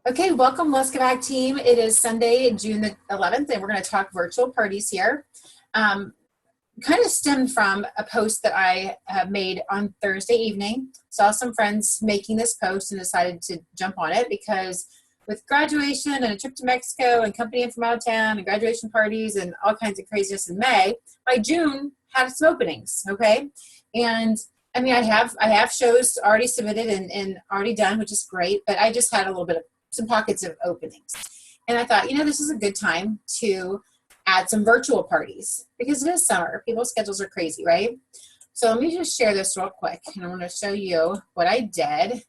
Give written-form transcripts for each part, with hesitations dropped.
Okay, welcome Leskovac team. It is Sunday, June the 11th, and we're going to talk virtual parties here. Kind of stemmed from a post that I have made on Thursday evening. Saw some friends making this post and decided to jump on it because with graduation and a trip to Mexico and company in from out of town and graduation parties and all kinds of craziness in May, by June had some openings, okay? And I mean, I have shows already submitted and already done, which is great, but I just had a little bit of some pockets of openings. And I thought, this is a good time to add some virtual parties because it is summer. People's schedules are crazy, right? So let me just share this real quick. And I want to show you what I did.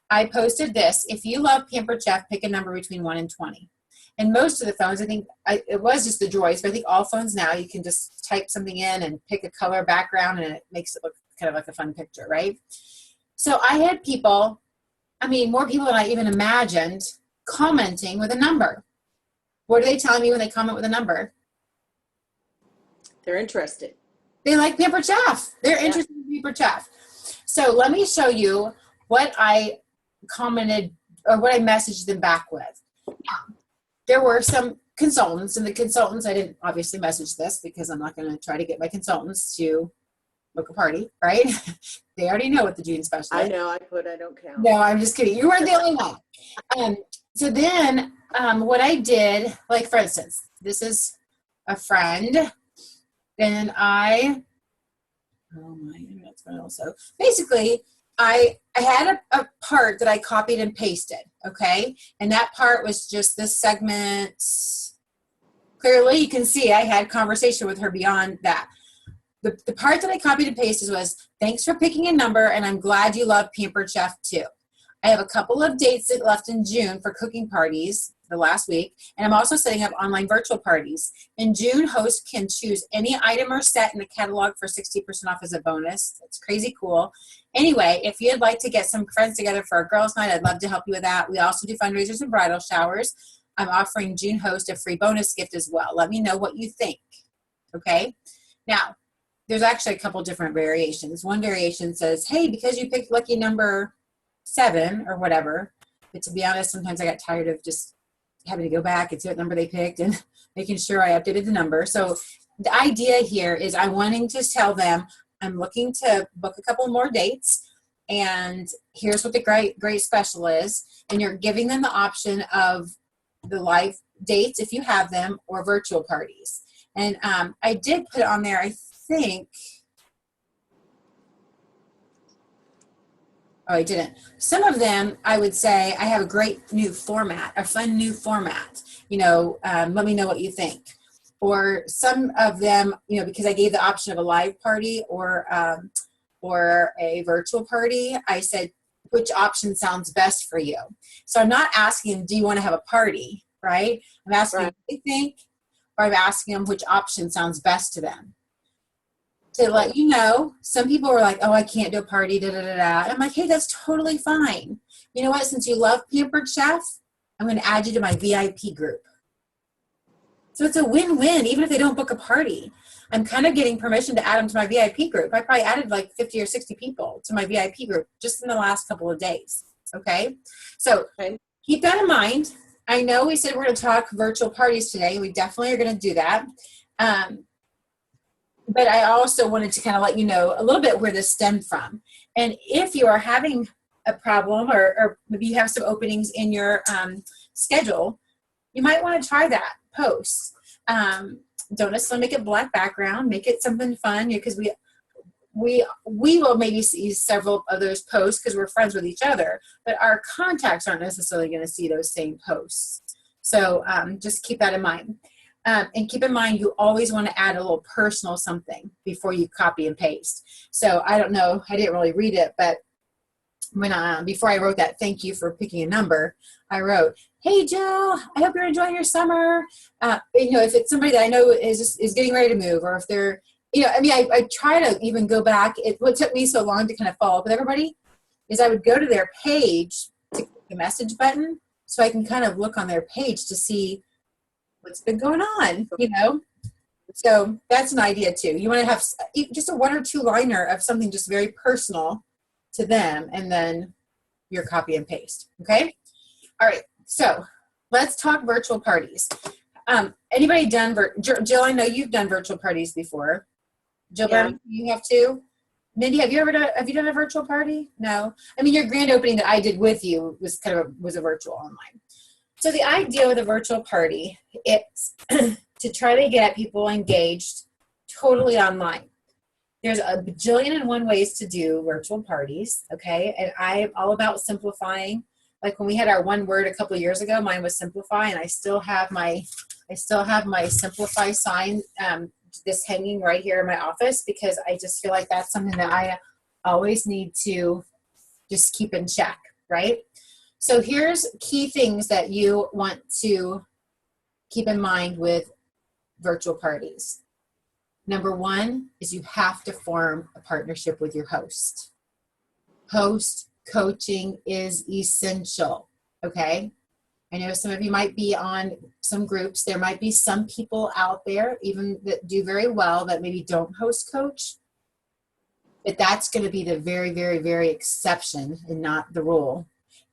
I posted this. If you love Pampered Chef, pick a number between 1 and 20. And most of the phones, I think it was just the Droids, but I think all phones now you can just type something in and pick a color background and it makes it look kind of like a fun picture, right? So I had people, more people than I even imagined, commenting with a number. What are they telling me when they comment with a number? They're interested. They like Pampered Chef. They're interested in Pampered Chef. So let me show you what I commented or what I messaged them back with. Now, there were some consultants, and the consultants, I didn't obviously message this because I'm not going to try to get my consultants to book a party, right? They already know what the June special is. I know, I don't count. No, I'm just kidding. You weren't the only one. So then what I did, like for instance, this is a friend, and so basically I had a part that I copied and pasted, okay? And that part was just this segment. Clearly you can see I had conversation with her beyond that. The part that I copied and pasted was, thanks for picking a number, and I'm glad you love Pampered Chef too. I have a couple of dates left in June for cooking parties the last week, and I'm also setting up online virtual parties. In June, hosts can choose any item or set in the catalog for 60% off as a bonus. That's crazy cool. Anyway, if you'd like to get some friends together for a girls' night, I'd love to help you with that. We also do fundraisers and bridal showers. I'm offering June host a free bonus gift as well. Let me know what you think, okay? Now, there's actually a couple different variations. One variation says, hey, because you picked lucky number 7 or whatever, but to be honest, sometimes I got tired of just having to go back and see what number they picked and making sure I updated the number. So the idea here is I'm wanting to tell them I'm looking to book a couple more dates, and here's what the great special is, and you're giving them the option of the live dates if you have them or virtual parties. And I did put on there, I think, oh, I didn't. Some of them, I would say, I have a great new format, a fun new format. Let me know what you think. Or some of them, because I gave the option of a live party or a virtual party, I said, which option sounds best for you? So I'm not asking, do you want to have a party, right? I'm asking what they think, or I'm asking them which option sounds best to them. To let you know, some people were like, oh, I can't do a party, da-da-da-da. I'm like, hey, that's totally fine. You know what? Since you love Pampered Chef, I'm going to add you to my VIP group. So it's a win-win, even if they don't book a party. I'm kind of getting permission to add them to my VIP group. I probably added like 50 or 60 people to my VIP group just in the last couple of days, okay? So keep that in mind. I know we said we're going to talk virtual parties today. We definitely are going to do that. But I also wanted to kind of let you know a little bit where this stemmed from. And if you are having a problem or maybe you have some openings in your schedule, you might want to try that post. Don't necessarily make it black background. Make it something fun, because we will maybe see several of those posts because we're friends with each other, but our contacts aren't necessarily going to see those same posts. So just keep that in mind. And keep in mind, you always want to add a little personal something before you copy and paste. So I don't know, I didn't really read it, but when before I wrote that thank you for picking a number, I wrote, hey Jill, I hope you're enjoying your summer. If it's somebody that I know is getting ready to move, or if they're, I try to even go back. What took me so long to kind of follow up with everybody is I would go to their page to click the message button so I can kind of look on their page to see what's been going on, So that's an idea too. You want to have just a 1 or 2 liner of something just very personal to them, and then your copy and paste. Okay. All right. So let's talk virtual parties. Anybody done, Jill, I know you've done virtual parties before. Jill, Yeah. you have too? Mindy, have you done a virtual party? No. I mean, your grand opening that I did with you was was a virtual online. So the idea with a virtual party is to try to get people engaged totally online. There's a bajillion and one ways to do virtual parties, okay? And I'm all about simplifying. Like when we had our one word a couple of years ago, mine was simplify, and I still have my simplify sign this hanging right here in my office because I just feel like that's something that I always need to just keep in check, right? So here's key things that you want to keep in mind with virtual parties. Number one is you have to form a partnership with your host. Host coaching is essential, okay? I know some of you might be on some groups. There might be some people out there even that do very well that maybe don't host coach, but that's going to be the very, very, very exception and not the rule.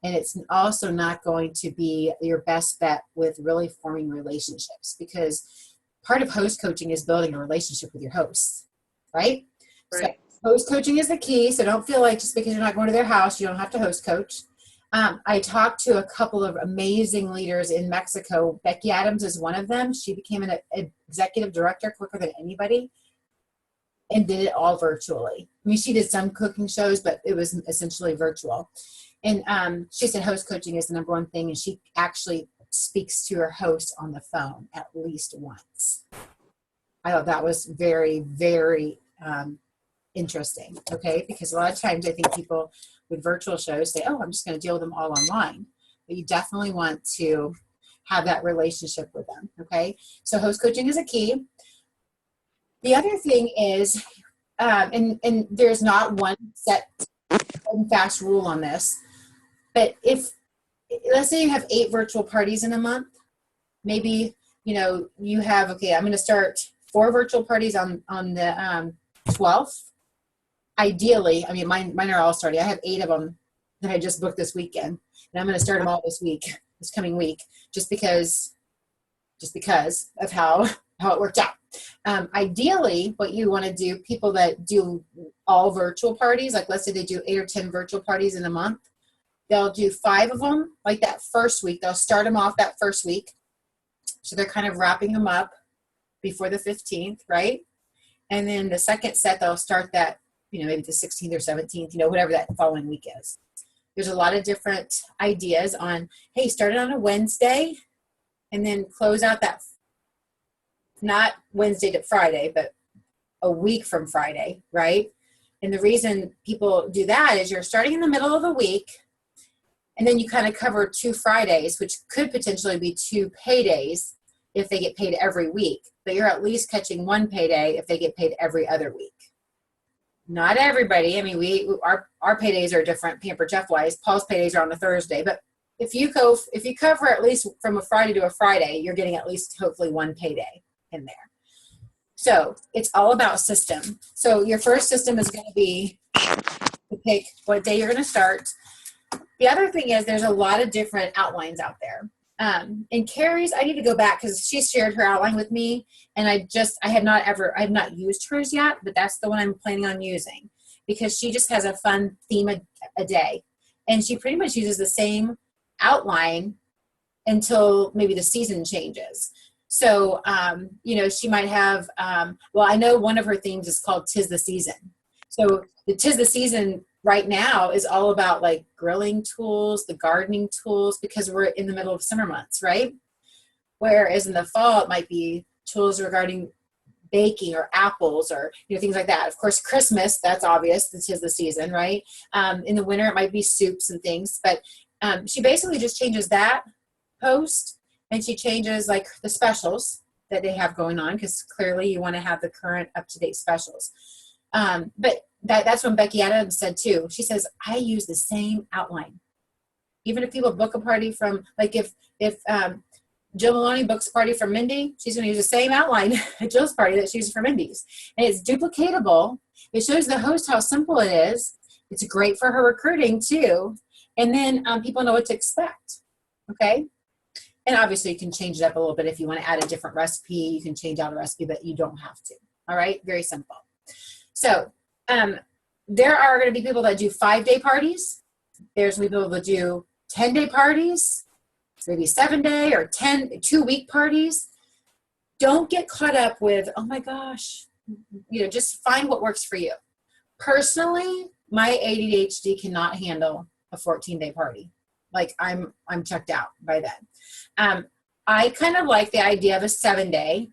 And it's also not going to be your best bet with really forming relationships because part of host coaching is building a relationship with your hosts, right? Right. So host coaching is the key. So don't feel like just because you're not going to their house, you don't have to host coach. I talked to a couple of amazing leaders in Mexico. Becky Adams is one of them. She became an executive director quicker than anybody and did it all virtually. I mean, she did some cooking shows, but it was essentially virtual. And she said host coaching is the number one thing, and she actually speaks to her host on the phone at least once. I thought that was very, very interesting, okay? Because a lot of times I think people with virtual shows say, oh, I'm just going to deal with them all online. But you definitely want to have that relationship with them, okay? So host coaching is a key. The other thing is, and there's not one set and fast rule on this, but if, let's say you have 8 virtual parties in a month, maybe, you have, okay, I'm going to start 4 virtual parties on the 12th. Ideally, I mean, mine are all starting. I have 8 of them that I just booked this weekend, and I'm going to start them all this coming week, just because of how it worked out. Ideally, what you want to do, people that do all virtual parties, like let's say they do 8 or 10 virtual parties in a month, they'll do 5 of them like that first week. They'll start them off that first week. So they're kind of wrapping them up before the 15th, right? And then the second set, they'll start that, maybe the 16th or 17th, whatever that following week is. There's a lot of different ideas on, hey, start it on a Wednesday and then close out that, not Wednesday to Friday, but a week from Friday, right? And the reason people do that is you're starting in the middle of the week, and then you kind of cover 2 Fridays, which could potentially be 2 paydays if they get paid every week. But you're at least catching 1 payday if they get paid every other week. Not everybody. I mean, our paydays are different. Pamper Jeff wise, Paul's paydays are on a Thursday. But if you cover at least from a Friday to a Friday, you're getting at least hopefully 1 payday in there. So it's all about system. So your first system is going to be to pick what day you're going to start. The other thing is there's a lot of different outlines out there. And Carrie's, I need to go back because she shared her outline with me, and I have not used hers yet, but that's the one I'm planning on using because she just has a fun theme a day, and she pretty much uses the same outline until maybe the season changes. So, she might have, I know one of her themes is called 'Tis the Season. So the 'Tis the Season right now is all about like grilling tools, the gardening tools, because we're in the middle of summer months, right? Whereas in the fall, it might be tools regarding baking or apples or, things like that. Of course, Christmas, that's obvious. This is the season, right? In the winter, it might be soups and things, but she basically just changes that post, and she changes like the specials that they have going on, because clearly you want to have the current up-to-date specials. But that's when Becky Adams said too. She says, I use the same outline. Even if people book a party from, like if Jill Maloney books a party from Mindy, she's going to use the same outline at Jill's party that she uses for Mindy's. And it's duplicatable. It shows the host how simple it is. It's great for her recruiting too. And then people know what to expect. okay? And obviously you can change it up a little bit. If you want to add a different recipe, you can change out a recipe, but you don't have to. All right, very simple. So there are going to be people that do 5-day parties. There's going to be people that do 10-day parties, maybe 7-day or 2-week parties. Don't get caught up with, oh my gosh, just find what works for you. Personally, my ADHD cannot handle a 14-day party. Like I'm checked out by then. I kind of like the idea of a 7-day,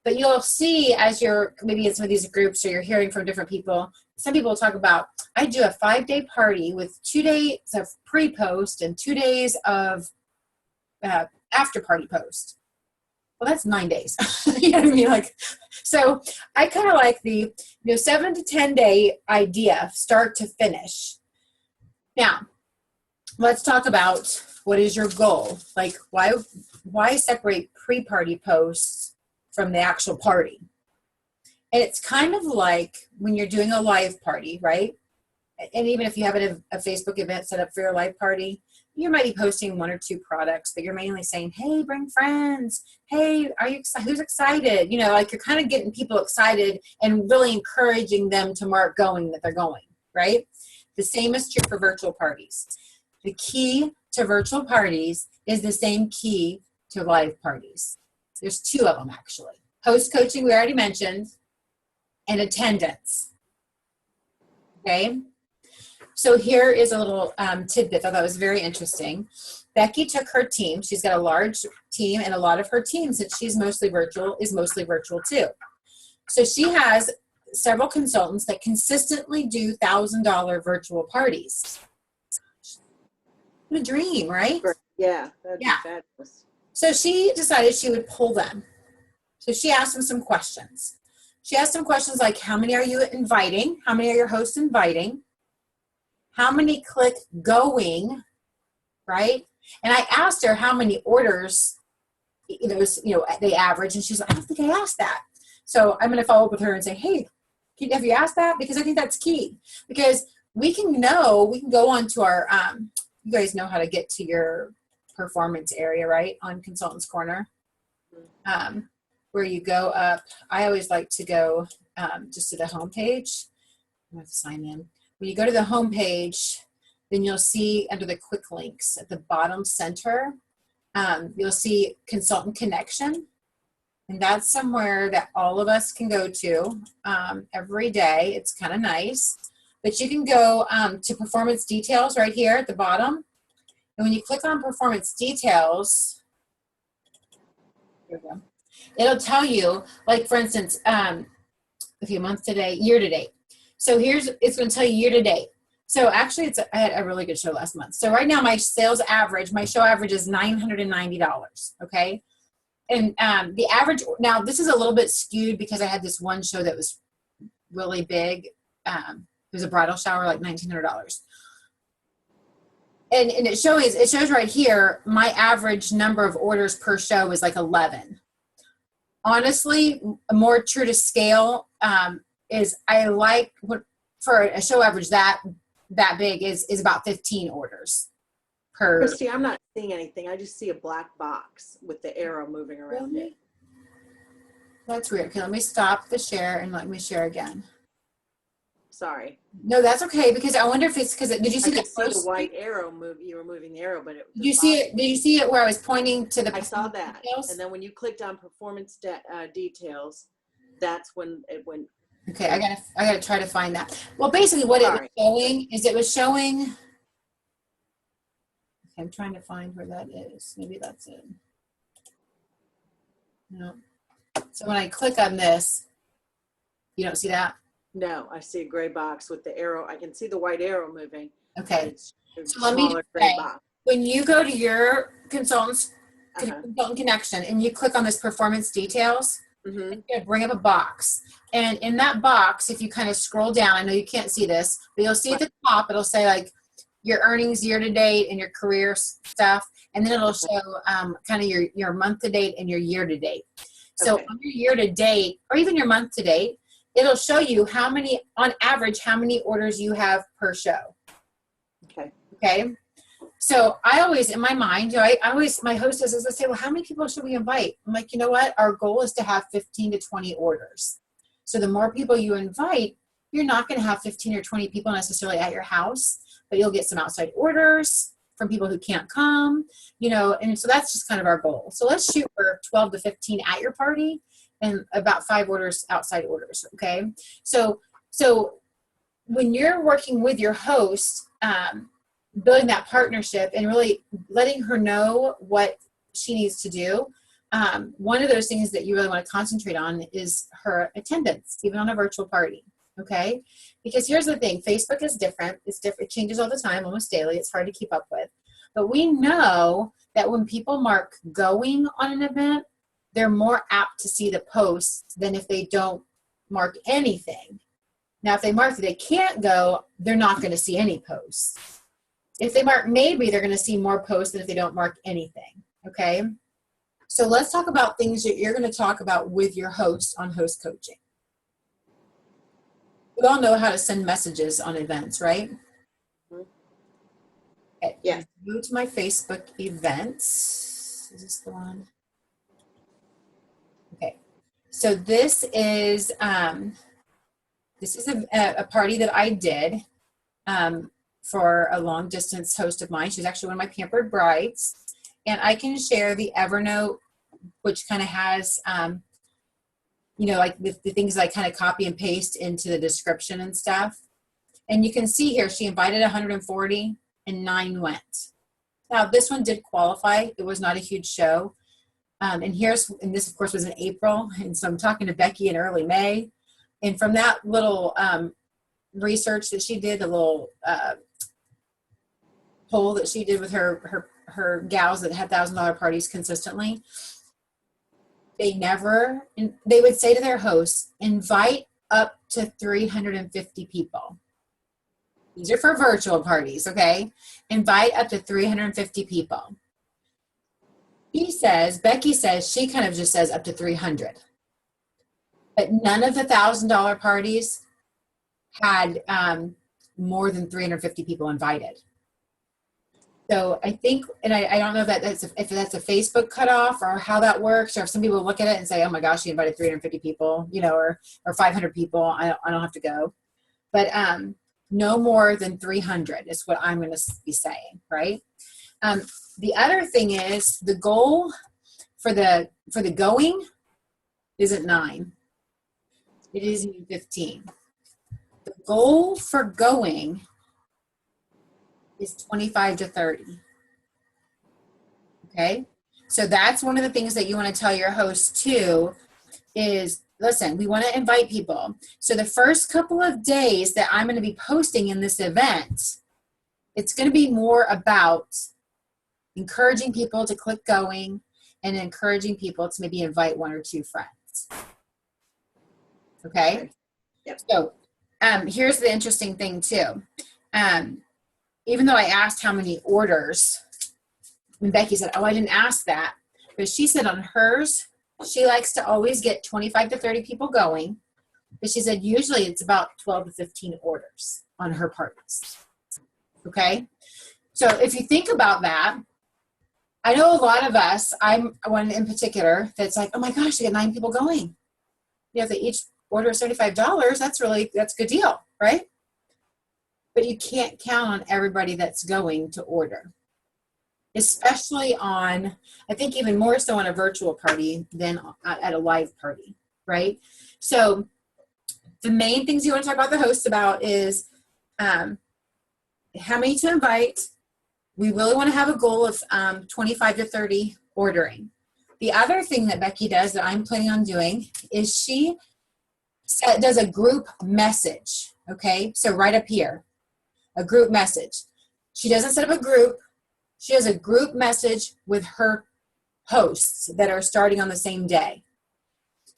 but you'll see as you're maybe in some of these groups or you're hearing from different people, some people talk about, I do a 5-day party with 2 days of pre-post and 2 days of after party post. Well, that's 9 days. You know what I mean? Like, so I kind of like the 7 to 10 day idea, start to finish. Now, let's talk about what is your goal. Like, why separate pre-party posts from the actual party? And it's kind of like when you're doing a live party, right? And even if you have a Facebook event set up for your live party, you might be posting 1 or 2 products, but you're mainly saying, hey, bring friends. Hey, who's excited? Like you're kind of getting people excited and really encouraging them to mark going that they're going, right? The same is true for virtual parties. The key to virtual parties is the same key to live parties. There's 2 of them actually. Host coaching, we already mentioned, and attendance. Okay? So here is a little tidbit I thought was very interesting. Becky took her team. She's got a large team, and a lot of her team, since she's mostly virtual, is mostly virtual too. So she has several consultants that consistently do $1,000 virtual parties. What a dream, right? Yeah, that'd be fabulous. So she decided she would pull them. So she asked them some questions. She asked them questions like, how many are you inviting? How many are your hosts inviting? How many click going, right? And I asked her how many orders, they average, and she's like, I don't think I asked that. So I'm going to follow up with her and say, hey, have you asked that? Because I think that's key. Because we can go on to our, you guys know how to get to your performance area, right? On Consultants Corner, where you go up. I always like to go just to the home page. I have to sign in. When you go to the home page, then you'll see under the quick links at the bottom center, you'll see Consultant Connection. And that's somewhere that all of us can go to every day. It's kind of nice. But you can go to Performance Details right here at the bottom. And when you click on Performance Details, here we go. It'll tell you, like for instance, month to date, year to date. So it's going to tell you year to date. So actually, I had a really good show last month. So right now, my show average is $990. Okay. And the average, now this is a little bit skewed because I had this one show that was really big. It was a bridal shower, like $1,900. And it shows right here, my average number of orders per show is like 11. Honestly, more true to scale is I like for a show average that big is about 15 orders per. Christy, I'm not seeing anything. I just see a black box with the arrow moving around it. That's weird. Okay, let me stop the share and let me share again. Sorry. No, that's okay, because I wonder if it's because did you see the white arrow move? You were moving the arrow, but did you see it? Did you see it where I was pointing to the? I saw that, details? And then when you clicked on performance details, that's when it went. Okay, I gotta try to find that. Well, basically, what it was showing is it was showing. Okay, I'm trying to find where that is. Maybe that's it. No. So when I click on this, you don't see that. No, I see a gray box with the arrow. I can see the white arrow moving. Okay. So let me say, when you go to your consultant connection and you click on this performance details, it's going to bring up a box. And in that box, if you kind of scroll down, I know you can't see this, but you'll see at the top, it'll say like your earnings year to date and your career stuff. And then it'll show kind of your month to date and your year to date. So on your year to date, or even your month to date, it'll show you on average, how many orders you have per show. Okay. Okay. So I always, in my mind, I always, my hostesses will say, well, how many people should we invite? I'm like, you know what? Our goal is to have 15 to 20 orders. So the more people you invite, you're not going to have 15 or 20 people necessarily at your house, but you'll get some outside orders from people who can't come, and so that's just kind of our goal. So let's shoot for 12 to 15 at your party and about 5 orders outside orders. Okay. So when you're working with your host, building that partnership and really letting her know what she needs to do. One of those things that you really want to concentrate on is her attendance, even on a virtual party. Okay. Because here's the thing, Facebook is different. It's different. It changes all the time, almost daily. It's hard to keep up with, but we know that when people mark going on an event, they're more apt to see the posts than if they don't mark anything. Now, if they mark that they can't go, they're not going to see any posts. If they mark maybe, they're going to see more posts than if they don't mark anything. Okay. So let's talk about things that you're going to talk about with your host on host coaching. We all know how to send messages on events, right? Okay. Yeah. Go to my Facebook events. Is this the one? Okay. So this is a party that I did for a long distance host of mine. She's actually one of my pampered brides. And I can share the Evernote, which kind of has, like the things that I kind of copy and paste into the description and stuff. And you can see here, she invited 140 and 9 went. Now this one did qualify. It was not a huge show. And this of course was in April. And so I'm talking to Becky in early May. And from that little research that she did, the little poll that she did with her gals that had $1,000 parties consistently, they would say to their hosts, invite up to 350 people. These are for virtual parties, okay? Invite up to 350 people. Becky says, she kind of just says up to 300. But none of the $1,000 parties had more than 350 people invited. So I think, and I don't know if that's a Facebook cutoff or how that works, or if some people look at it and say, oh my gosh, she invited 350 people, or 500 people, I don't have to go. But no more than 300 is what I'm going to be saying, right? The other thing is the goal for the going isn't 9. It is even 15. The goal for going is 25 to 30. Okay. So that's one of the things that you want to tell your host too is, listen, we want to invite people. So the first couple of days that I'm going to be posting in this event, it's going to be more about encouraging people to click going and encouraging people to maybe invite 1 or 2 friends. Okay. Yep. So here's the interesting thing too. Even though I asked how many orders, and Becky said, oh, I didn't ask that. But she said on hers, she likes to always get 25 to 30 people going. But she said usually it's about 12 to 15 orders on her parties. Okay? So if you think about that, I know a lot of us, I'm one in particular, that's like, oh my gosh, I get 9 people going. If they each order $75, that's a good deal, right? But you can't count on everybody that's going to order, especially on, I think even more so on a virtual party than at a live party, right? So the main things you want to talk about the host about is how many to invite. We really want to have a goal of 25 to 30 ordering. The other thing that Becky does that I'm planning on doing is she does a group message, okay? So right up here. A group message. She doesn't set up a group. She has a group message with her hosts that are starting on the same day.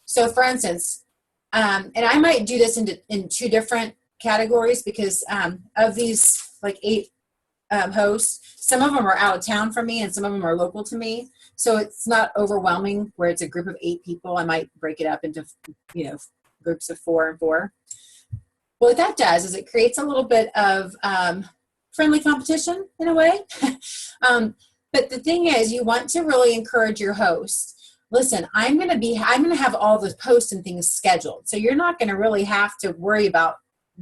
So for instance, and I might do this in 2 different categories because of these like 8 hosts, some of them are out of town from me and some of them are local to me. So it's not overwhelming where it's a group of 8 people. I might break it up into, groups of 4 and 4. What that does is it creates a little bit of friendly competition in a way. But the thing is, you want to really encourage your host. Listen, I'm going to have all the posts and things scheduled. So you're not going to really have to worry about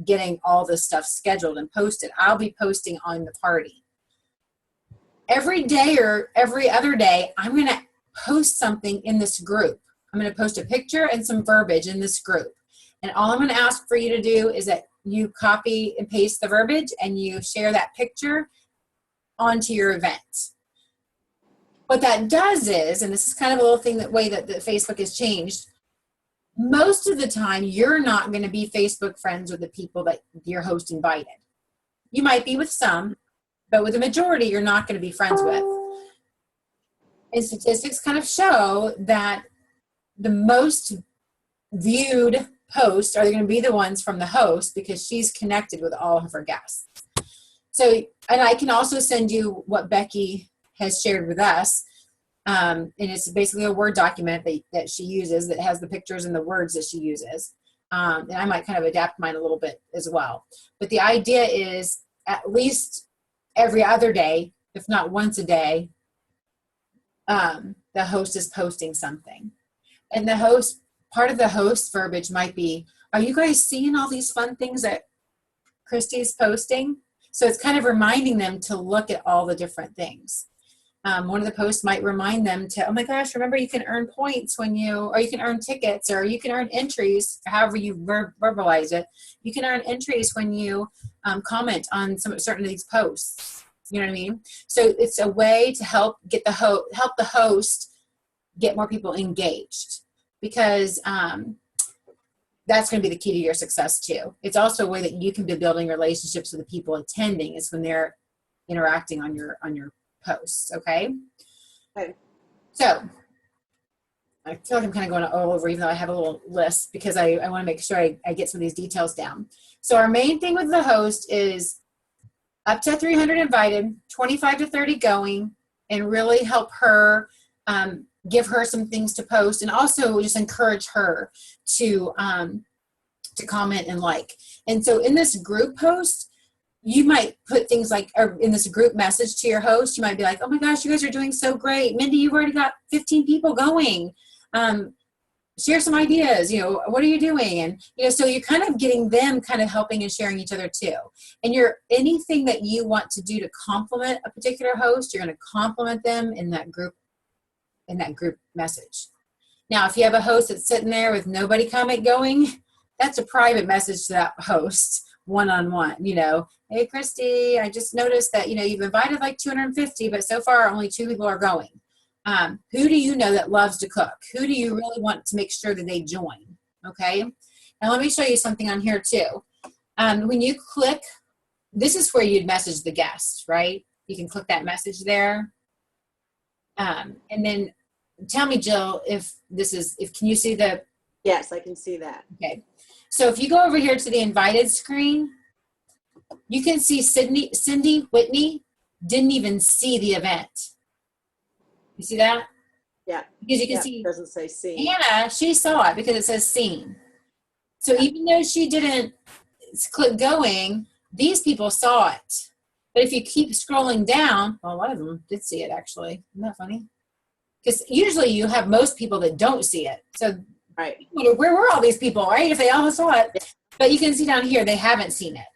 getting all this stuff scheduled and posted. I'll be posting on the party. Every day or every other day, I'm going to post something in this group. I'm going to post a picture and some verbiage in this group. And all I'm going to ask for you to do is that you copy and paste the verbiage and you share that picture onto your event. What that does is, and this is kind of a little thing that Facebook has changed, most of the time you're not going to be Facebook friends with the people that your host invited. You might be with some, but with the majority you're not going to be friends with. And statistics kind of show that the most viewed posts are going to be the ones from the host because she's connected with all of her guests. So, and I can also send you what Becky has shared with us. And it's basically a Word document that she uses that has the pictures and the words that she uses. And I might kind of adapt mine a little bit as well. But the idea is at least every other day, if not once a day, the host is posting something. And part of the host verbiage might be, are you guys seeing all these fun things that Christy's posting? So it's kind of reminding them to look at all the different things. One of the posts might remind them to, oh my gosh, remember you can earn points or you can earn tickets, or you can earn entries, however you verbalize it. You can earn entries when you comment on certain of these posts. You know what I mean? So it's a way to help the host get more people engaged, because that's going to be the key to your success too. It's also a way that you can be building relationships with the people attending, is when they're interacting on your posts. Okay. So I feel like I'm kind of going all over, even though I have a little list, because I want to make sure I get some of these details down. So our main thing with the host is up to 300 invited, 25 to 30 going, and really help her, give her some things to post, and also just encourage her to comment and like. And so in this group post, you might put things like, or in this group message to your host, you might be like, oh my gosh, you guys are doing so great. Mindy, you've already got 15 people going. Share some ideas, what are you doing? And, so you're kind of getting them kind of helping and sharing each other too. And anything that you want to do to compliment a particular host, you're going to compliment them in that group message. Now, if you have a host that's sitting there with nobody comment going, that's a private message to that host, one-on-one. Hey, Christy, I just noticed that, you've invited like 250, but so far only 2 people are going. Who do you know that loves to cook? Who do you really want to make sure that they join? Okay. Now let me show you something on here too. When you click, this is where you'd message the guest, right? You can click that message there. And then tell me, Jill, can you see the? Yes, I can see that. Okay. So if you go over here to the invited screen, you can see Cindy Whitney didn't even see the event. You see that? Yeah. Because you can see it doesn't say seen. Hannah, she saw it because it says seen. So even though she didn't click going, these people saw it. But if you keep scrolling down, well, one of them did see it actually. Isn't that funny? Because usually you have most people that don't see it. So right. Where were all these people, right? If they all saw it. But you can see down here, they haven't seen it.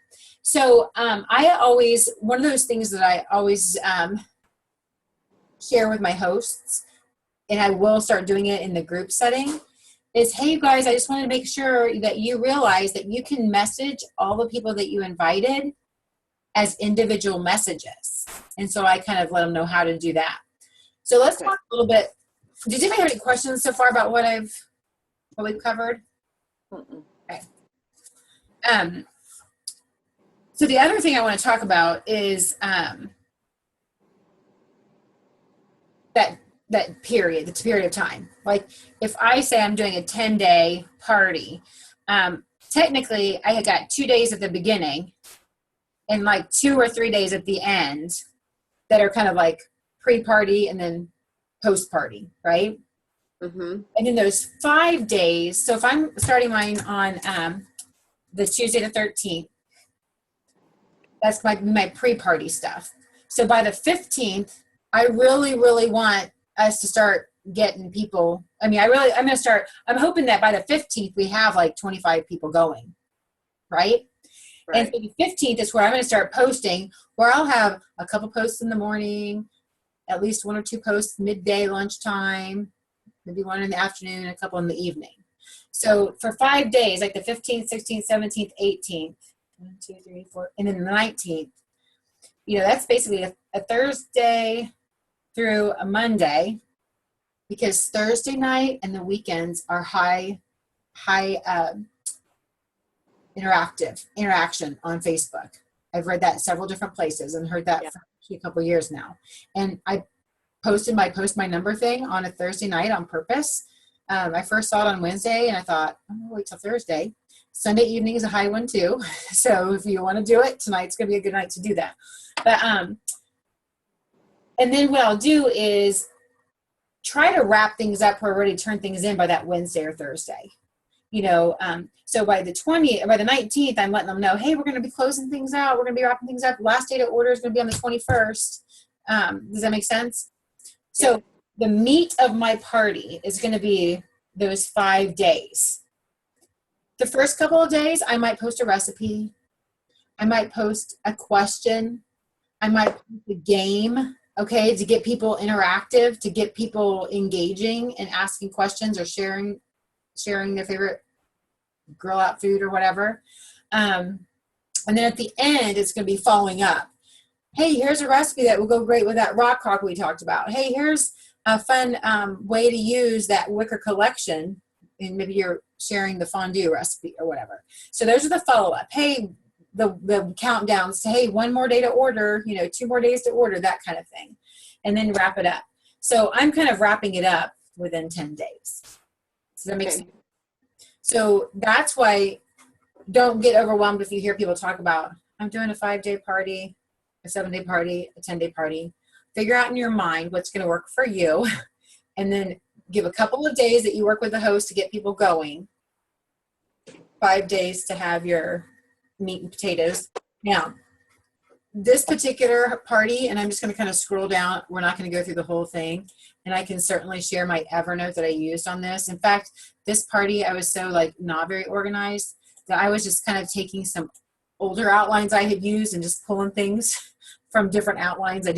So one of those things that I always share with my hosts, and I will start doing it in the group setting, is, hey, you guys, I just wanted to make sure that you realize that you can message all the people that you invited as individual messages. And so I kind of let them know how to do that. So let's talk a little bit. Did anybody have any questions so far about what we've covered? Mm-mm. Okay. So the other thing I want to talk about is that period, the period of time. Like if I say I'm doing a 10-day party, technically I had got 2 days at the beginning and like 2 or 3 days at the end that are kind of like pre-party and then post-party, right? Mm-hmm. And in those 5 days, so if I'm starting mine on the Tuesday the 13th, That's my pre-party stuff. So by the 15th, I really, really want us to start getting people. I mean, I'm hoping that by the 15th, we have like 25 people going, right? And so the 15th is where I'm going to start posting, where I'll have a couple posts in the morning, at least 1 or 2 posts midday, lunchtime, maybe 1 in the afternoon, a couple in the evening. So for 5 days, like the 15th, 16th, 17th, 18th, 1, 2, 3, 4, and then the 19th, that's basically a Thursday through a Monday, because Thursday night and the weekends are high interaction on Facebook. I've read that several different places and heard that for a couple of years now. And I posted my number thing on a Thursday night on purpose. I first saw it on Wednesday and I thought, I'm gonna wait till Thursday. Sunday evening is a high one too. So if you want to do it, tonight's gonna be a good night to do that. But and then what I'll do is try to wrap things up or already turn things in by that Wednesday or Thursday. So by the 19th, I'm letting them know, hey, we're going to be closing things out. We're going to be wrapping things up. Last date of order is going to be on the 21st. Does that make sense? So the meat of my party is going to be those 5 days. The first couple of days, I might post a recipe. I might post a question. I might post a game, okay, to get people interactive, to get people engaging and asking questions or sharing their favorite grill out food or whatever. And then at the end, it's going to be following up. Hey, here's a recipe that will go great with that rock crock we talked about. Hey, here's a fun way to use that wicker collection. And maybe you're sharing the fondue recipe or whatever. So those are the follow-up. Hey, the countdowns to, hey, 1 more day to order, 2 more days to order, that kind of thing. And then wrap it up. So I'm kind of wrapping it up within 10 days. Does that make sense? So that's why don't get overwhelmed if you hear people talk about, I'm doing a 5-day party, a 7-day party, a 10-day party. Figure out in your mind what's going to work for you, and then give a couple of days that you work with the host to get people going. 5 days to have your meat and potatoes. Now, this particular party, and I'm just going to kind of scroll down. We're not going to go through the whole thing. And I can certainly share my Evernote that I used on this. In fact, this party, I was so not very organized that I was just kind of taking some older outlines I had used and just pulling things from different outlines.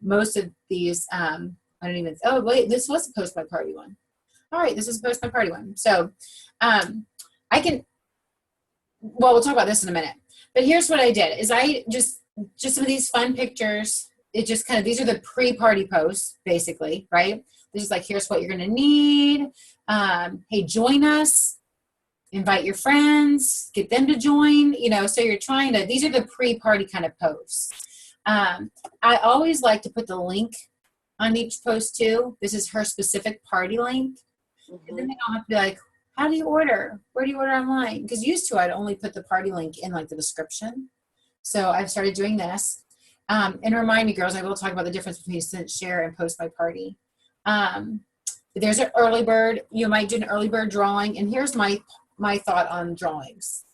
Most of these, oh wait, this was a post my party one. All right, this is a post my party one. So we'll talk about this in a minute. But here's what I did, is I just some of these fun pictures. It just kind of, these are the pre-party posts, basically, right? This is here's what you're going to need. Hey, join us. Invite your friends. Get them to join. So you're trying to, these are the pre-party kind of posts. I always like to put the link on each post too. This is her specific party link. Mm-hmm. And then they don't have to be like, how do you order? Where do you order online? Because used to, I'd only put the party link in the description. So I've started doing this. And remind me, girls, I will talk about the difference between share and post my party. There's an early bird. You might do an early bird drawing. And here's my thought on drawings.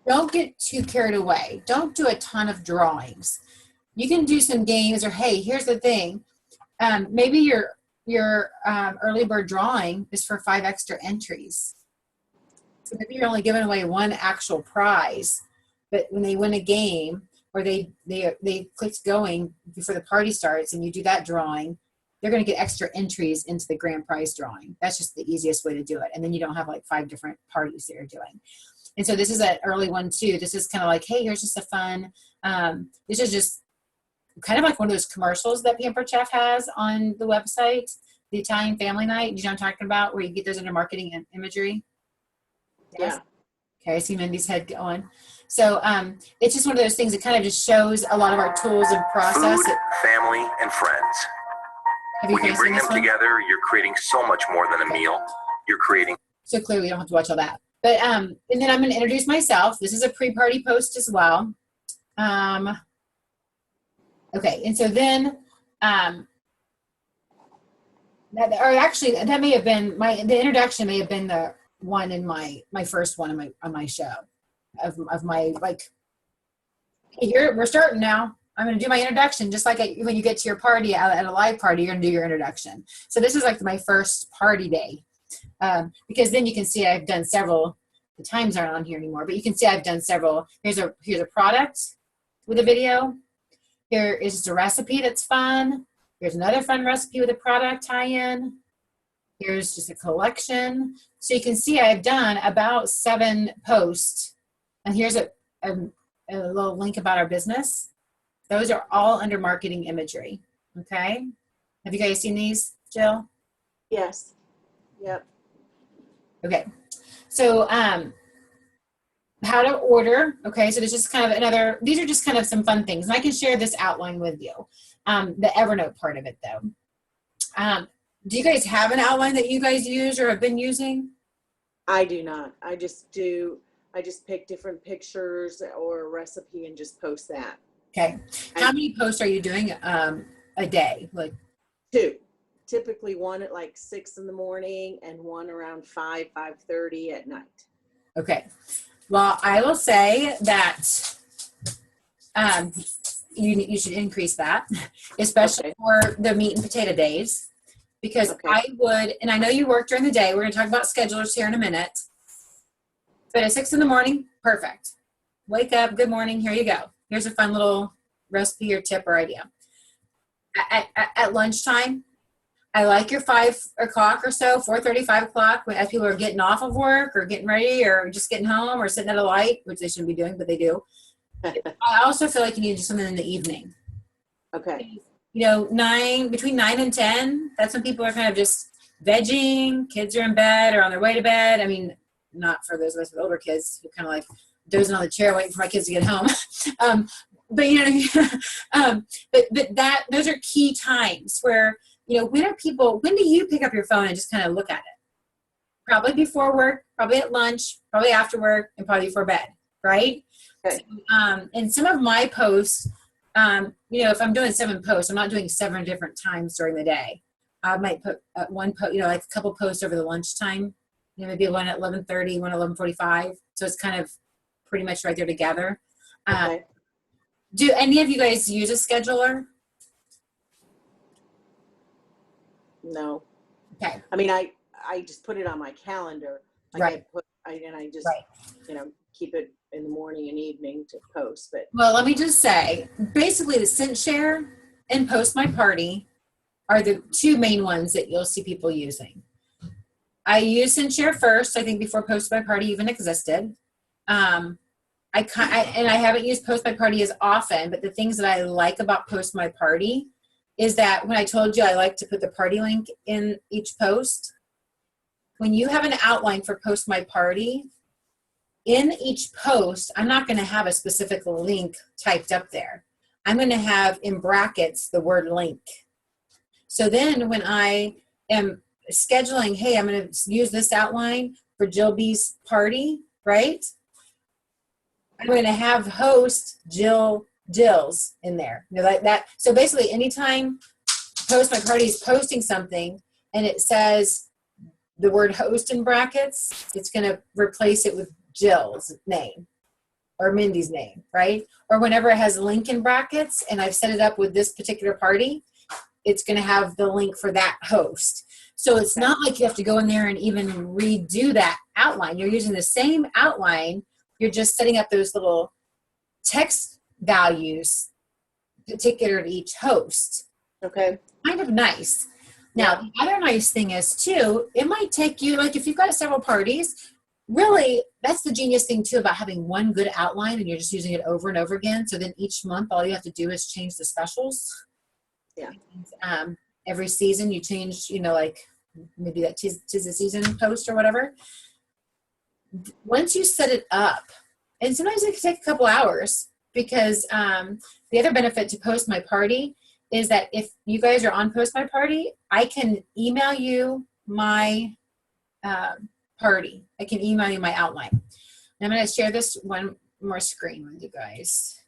Don't get too carried away. Don't do a ton of drawings. You can do some games, or hey, here's the thing. Maybe your early bird drawing is for 5 extra entries. So maybe you're only giving away 1 actual prize, but when they win a game, or they clicked going before the party starts and you do that drawing, they're going to get extra entries into the grand prize drawing. That's just the easiest way to do it. And then you don't have 5 different parties that you're doing. And so this is an early one too. This is kind of hey, here's just a fun, this is just kind of one of those commercials that Pampered Chef has on the website, the Italian Family Night. You know what I'm talking about, where you get those under marketing and imagery? Yes? Yeah. Okay, I see Mindy's head going. So it's just one of those things that kind of just shows a lot of our tools and process. Food, family, and friends. When you bring them together, you're creating so much more than a meal. You're creating. So clearly you don't have to watch all that. But and then I'm going to introduce myself. This is a pre-party post as well. Okay, and so then, that may have been the introduction may have been the one in my first one on my show of my Hey, we're starting now. I'm going to do my introduction, just like when you get to your party at a live party, you're going to do your introduction. So this is like my first party day, because then you can see I've done several. The times aren't on here anymore, but you can see I've done several. Here's a product with a video. Here is just a recipe that's fun. Here's another fun recipe with a product tie-in. Here's just a collection. So you can see I've done about 7 posts. And here's a little link about our business. Those are all under marketing imagery. Okay. Have you guys seen these, Jill? Yes. Yep. Okay. So how to order. Okay. So there's just kind of these are just kind of some fun things. And I can share this outline with you. The Evernote part of it though. Do you guys have an outline that you guys use or have been using? I do not. I just pick different pictures or a recipe and just post that. Okay. How many posts are you doing a day? Like 2. Typically 1 at like 6 in the morning and 1 around 5:30 at night. Okay. Well, I will say that you should increase that, especially for the meat and potato days, because I would, and I know you work during the day. We're going to talk about schedulers here in a minute. But at 6 in the morning, perfect. Wake up, good morning, here you go. Here's a fun little recipe or tip or idea. At lunchtime, I like your 5 o'clock or so, 4:30, 5 o'clock, as people are getting off of work or getting ready or just getting home or sitting at a light, which they shouldn't be doing, but they do. I also feel like you need to do something in the evening. Okay. You know, between 9 and 10, that's when people are kind of just vegging, kids are in bed or on their way to bed. I mean, not for those of us with older kids who kind of like dozing on the chair waiting for my kids to get home. But you know what I mean? But those are key times where, you know, when do you pick up your phone and just kind of look at it? Probably before work, probably at lunch, probably after work, and probably before bed, right? Okay. So, and some of my posts, you know, if I'm doing 7 posts, I'm not doing 7 different times during the day. I might put one post, you know, like a couple posts over the lunchtime, you know, maybe one at 11:30, one at 11:45. So it's kind of pretty much right there together. Okay. Do any of you guys use a scheduler? No. Okay. I mean, I just put it on my calendar. Like right. I just, you know, keep it in the morning and evening to post. But well, let me just say, basically the Scent Share and Post My Party are the 2 main ones that you'll see people using. I use Scent Share first, I think, before Post My Party even existed. And I haven't used Post My Party as often, but the things that I like about Post My Party is that when I told you I like to put the party link in each post, when you have an outline for Post My Party, in each post, I'm not going to have a specific link typed up there. I'm going to have in brackets the word link. So then when I am scheduling, hey, I'm going to use this outline for Jill B's party, right? I'm going to have host Jill's in there. You know, like that. So basically anytime Post My Party is posting something and it says the word host in brackets, it's going to replace it with Jill's name or Mindy's name, right? Or whenever it has link in brackets and I've set it up with this particular party, it's going to have the link for that host. So it's not like you have to go in there and even redo that outline. You're using the same outline. You're just setting up those little text values particular to each host. okay. Kind of nice. Now, the other nice thing is, too, it might take you, like if you've got several parties, really, that's the genius thing, too, about having one good outline and you're just using it over and over again. So then each month, all you have to do is change the specials. Yeah. Every season you change, you know, like maybe that 'tis the season post or whatever. Once you set it up, and sometimes it can take a couple hours because the other benefit to Post My Party is that if you guys are on Post My Party, I can email you my party. I can email you my outline. And I'm going to share this one more screen with you guys.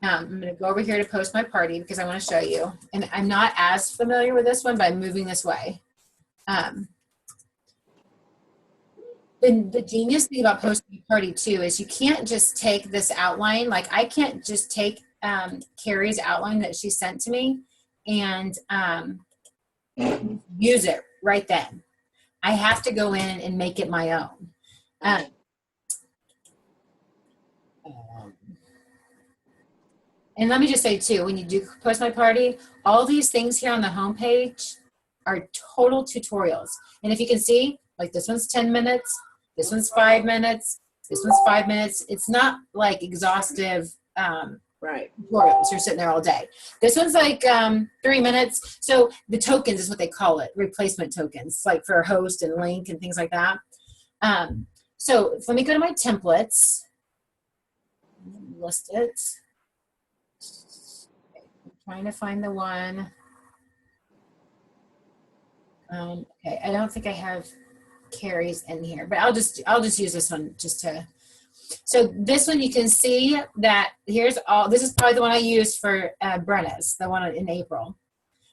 I'm going to go over here to Post My Party because I want to show you. And I'm not as familiar with this one, but I'm moving this way. the genius thing about posting a party too is you can't just take this outline. Like I can't just take Carrie's outline that she sent to me and use it right then. I have to go in and make it my own. And let me just say too, when you do post my party, all these things here on the homepage are total tutorials. And if you can see, like this one's 10 minutes, this one's 5 minutes, this one's 5 minutes. It's not like exhaustive Right. tutorials. You're sitting there all day. This one's like 3 minutes. So the tokens is what they call it, replacement tokens, like for host and link and things like that. So let me go to my templates, list it. I'm trying to find the one. Okay, I don't think I have Carrie's in here, but I'll just use this one just to. So this one you can see that here's all. This is probably the one I used for Brenna's, the one in April.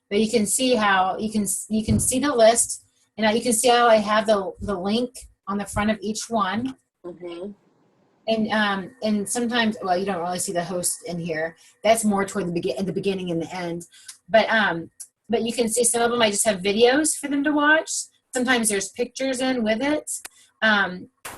But you can see how you can see the list, and you can see how I have the link on the front of each one. Mm-hmm. And sometimes, well, you don't really see the host in here. That's more toward the beginning and the end. But you can see some of them I just have videos for them to watch. Sometimes there's pictures in with it.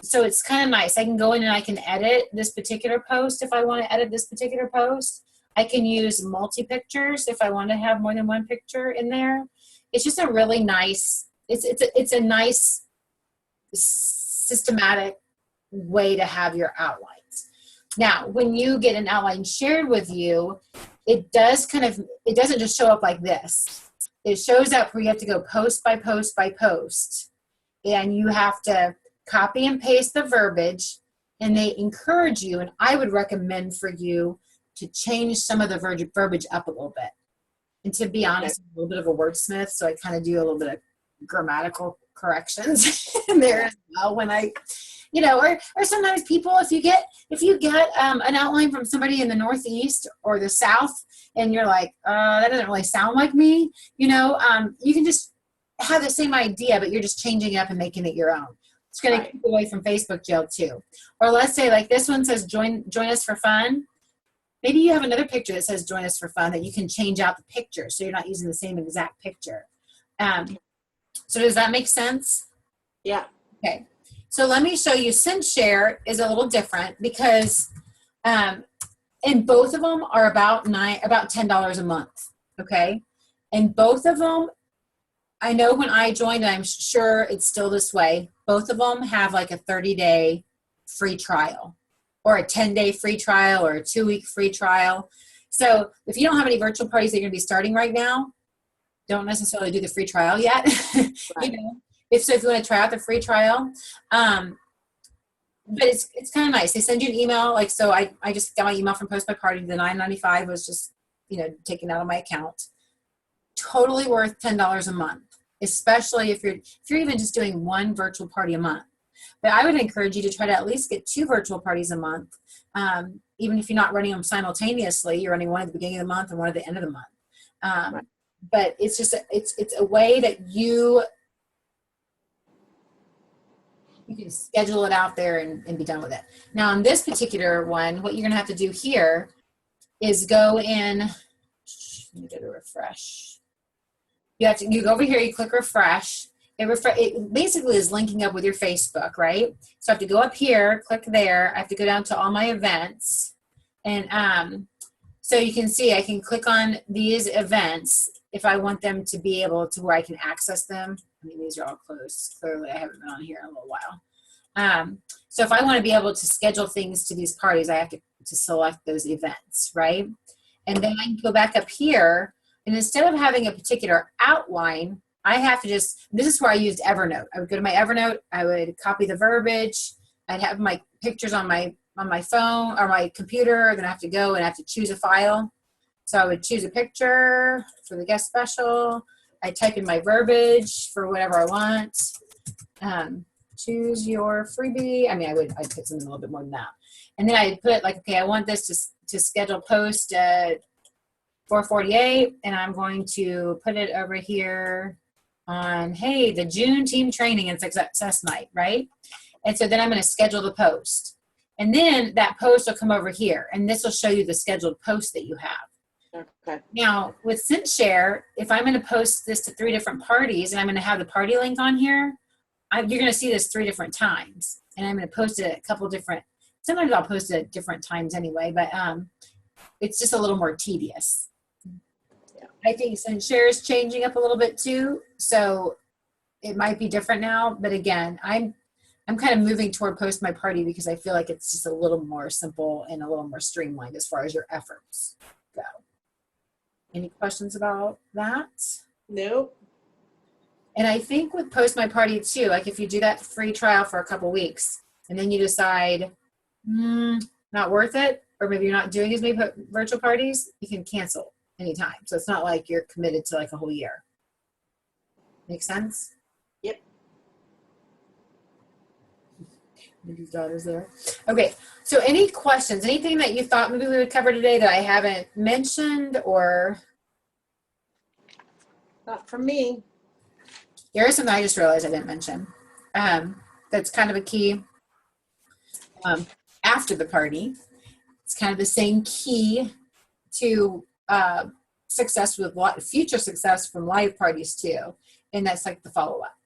So it's kind of nice. I can go in and I can edit this particular post if I want to edit this particular post. I can use multi-pictures if I want to have more than one picture in there. It's just a really nice, it's a nice systematic way to have your outlines. Now, when you get an outline shared with you, it doesn't just show up like this. It shows up where you have to go post by post by post, and you have to copy and paste the verbiage, and they encourage you, and I would recommend for you to change some of the verbiage up a little bit. And to be honest, I'm a little bit of a wordsmith, so I kind of do a little bit of grammatical corrections in there as well when I, or sometimes people, if you get an outline from somebody in the Northeast or the South, and you're like, that doesn't really sound like me, you can just have the same idea, but you're just changing it up and making it your own. It's going to keep away from Facebook jail too. Or let's say like this one says join us for fun. Maybe you have another picture that says join us for fun that you can change out the picture so you're not using the same exact picture. So does that make sense? Yeah. Okay. So let me show you. SendShare is a little different because, and both of them are about $10 a month. Okay. And both of them, I know when I joined, I'm sure it's still this way. Both of them have like a 30-day free trial or a 10-day free trial or a 2-week free trial. So if you don't have any virtual parties that you're going to be starting right now, don't necessarily do the free trial yet. Right. If you want to try out the free trial, but it's kind of nice. They send you an email. Like, so I just got my email from Post My Party. The $9.95 was just, taken out of my account. Totally worth $10 a month, especially if you're even just doing one virtual party a month. But I would encourage you to try to at least get 2 virtual parties a month. Even if you're not running them simultaneously, you're running one at the beginning of the month and one at the end of the month. Right. But it's just it's a way that you can schedule it out there and be done with it. Now on this particular one, what you're going to have to do here is go in. Let me go to refresh. You go over here, you click refresh. It basically is linking up with your Facebook, right? So I have to go up here, click there. I have to go down to all my events. And so you can see I can click on these events if I want them to be able to where I can access them. I mean, these are all closed. Clearly, I haven't been on here in a little while. So if I want to be able to schedule things to these parties, I have to select those events, right? And then I can go back up here, and instead of having a particular outline, I have to this is where I used Evernote. I would go to my Evernote, I would copy the verbiage, I'd have my pictures on my phone or my computer, then I have to go and I have to choose a file. So I would choose a picture for the guest special. I type in my verbiage for whatever I want. Choose your freebie. I mean, I'd put something a little bit more than that. And then I'd put like, okay, I want this to schedule post at 4:48, and I'm going to put it over here on, hey, the June team training and success night, right? And so then I'm going to schedule the post. And then that post will come over here. And this will show you the scheduled post that you have. Okay. Now, with SendShare, if I'm going to post this to 3 different parties and I'm going to have the party link on here, you're going to see this 3 different times. And I'm going to post it a couple different, sometimes I'll post it at different times anyway, but it's just a little more tedious. Yeah. I think SendShare is changing up a little bit too. So it might be different now. But again, I'm kind of moving toward Post My Party because I feel like it's just a little more simple and a little more streamlined as far as your efforts go. Any questions about that? Nope. And I think with Post My Party too, like if you do that free trial for a couple weeks and then you decide, not worth it, or maybe you're not doing as many virtual parties, you can cancel anytime. So it's not like you're committed to like a whole year. Make sense? Yep. Mindy's daughter's there. Okay, so any questions? Anything that you thought maybe we would cover today that I haven't mentioned, or? Not from me. Here is something I just realized I didn't mention. That's kind of a key after the party. It's kind of the same key to success with future success from live parties too. And that's like the follow-up.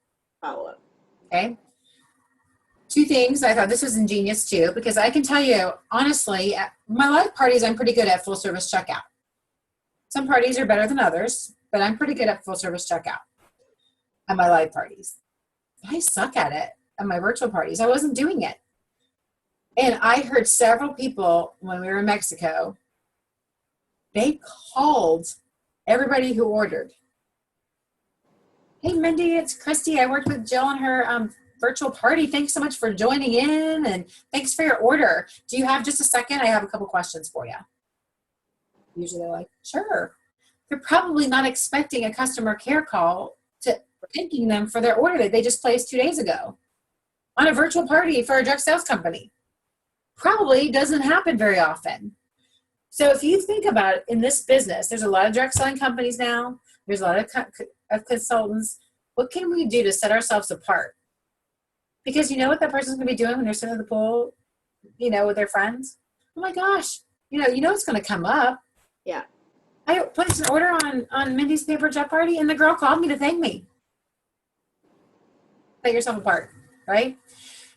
Follow-up. Okay. 2 things. I thought this was ingenious too, because I can tell you, honestly, at my live parties, I'm pretty good at full service checkout. Some parties are better than others, but I'm pretty good at full service checkout at my live parties. I suck at it at my virtual parties. I wasn't doing it. And I heard several people when we were in Mexico, they called everybody who ordered. Hey, Mindy, it's Christy. I worked with Jill on her virtual party. Thanks so much for joining in, and thanks for your order. Do you have just a second? I have a couple questions for you. Usually they're like, sure. They're probably not expecting a customer care call to thanking them for their order that they just placed 2 days ago on a virtual party for a direct sales company. Probably doesn't happen very often. So if you think about it, in this business, there's a lot of direct selling companies now. There's a lot of consultants. What can we do to set ourselves apart? Because you know what that person's going to be doing when they're sitting at the pool, with their friends? Oh my gosh, it's going to come up. Yeah. I placed an order on Mindy's paper jet party, and the girl called me to thank me. Set yourself apart, right?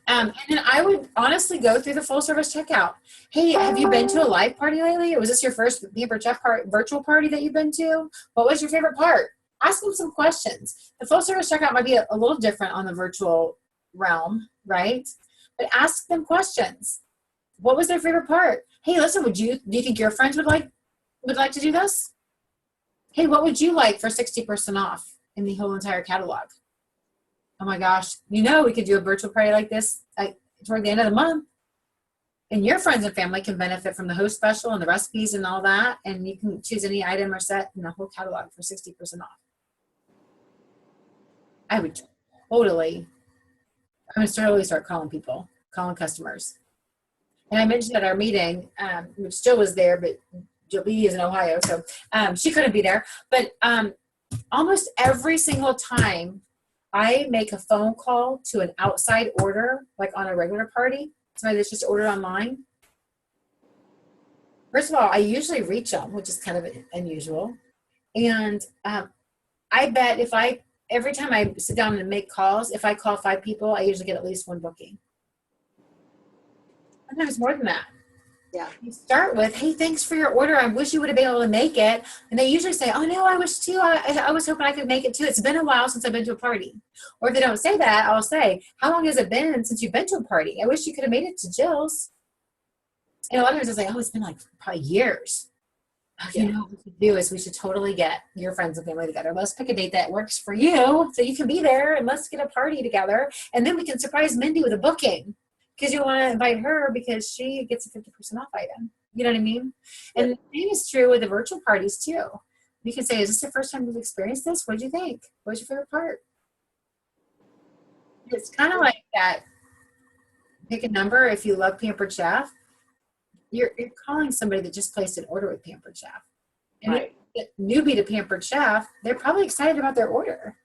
And then I would honestly go through the full service checkout. Hey, have you been to a live party lately? Or was this your first paper jet virtual party that you've been to? What was your favorite part? Ask them some questions. The full service checkout might be a little different on the virtual realm, right? But ask them questions. What was their favorite part? Hey, listen, do you think your friends would like to do this? Hey, what would you like for 60% off in the whole entire catalog? Oh my gosh, we could do a virtual party like this toward the end of the month. And your friends and family can benefit from the host special and the recipes and all that. And you can choose any item or set in the whole catalog for 60% off. I'm going to totally start calling customers. And I mentioned at our meeting, which Jill was there, but Jill B is in Ohio, so she couldn't be there. But almost every single time I make a phone call to an outside order, like on a regular party, somebody that's just ordered online. First of all, I usually reach them, which is kind of unusual. And I bet every time I sit down and make calls, if I call 5 people, I usually get at least 1 booking. Sometimes more than that. Yeah. You start with, hey, thanks for your order. I wish you would have been able to make it. And they usually say, oh, no, I wish too. I was hoping I could make it too. It's been a while since I've been to a party. Or if they don't say that, I'll say, how long has it been since you've been to a party? I wish you could have made it to Jill's. And a lot of times I say, oh, it's been like probably years. Yeah. What we should do is we should totally get your friends and family together. Let's pick a date that works for you so you can be there, and let's get a party together. And then we can surprise Mindy with a booking. Because you want to invite her because she gets a 50% off item. You know what I mean? And the same is true with the virtual parties too. You can say, is this the first time you've experienced this? What did you think? What was your favorite part? It's kind of like that. Pick a number. If you love Pampered Chef, you're calling somebody that just placed an order with Pampered Chef. And Right. if they're newbie to Pampered Chef, they're probably excited about their order.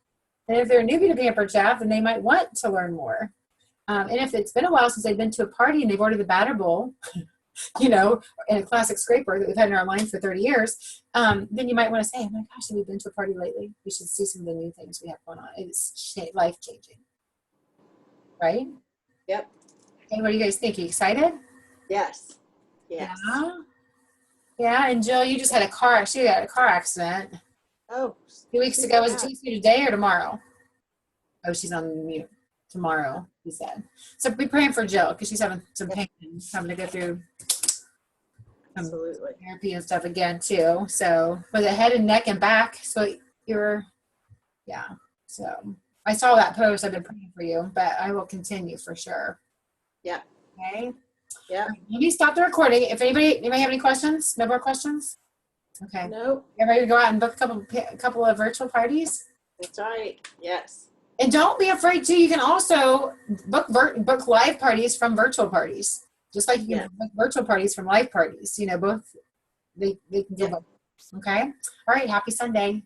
And if they're newbie to Pampered Chef, then they might want to learn more. And if it's been a while since they've been to a party and they've ordered the batter bowl, in a classic scraper that we've had in our line for 30 years, then you might want to say, oh my gosh, have we been to a party lately? We should see some of the new things we have going on. It's life-changing. Right? Yep. Okay, what do you guys think? You excited? Yes. Yes. Yeah, and Jill, you just had a car accident. Oh. 2 weeks ago. Was it today or tomorrow? Oh, she's on mute. Tomorrow, he said. So be praying for Jill because she's having some pain and having to go through Absolutely. therapy and stuff again too. So for the head and neck and back. So So I saw that post. I've been praying for you, but I will continue for sure. Yeah. Okay. Yeah. Let me stop the recording. If anybody have any questions? No more questions? Okay. No. Everybody to go out and book a couple of virtual parties? That's right. Yes. And don't be afraid too. You can also book live parties from virtual parties, just like you can book virtual parties from live parties. Both they can do both. Okay. All right. Happy Sunday.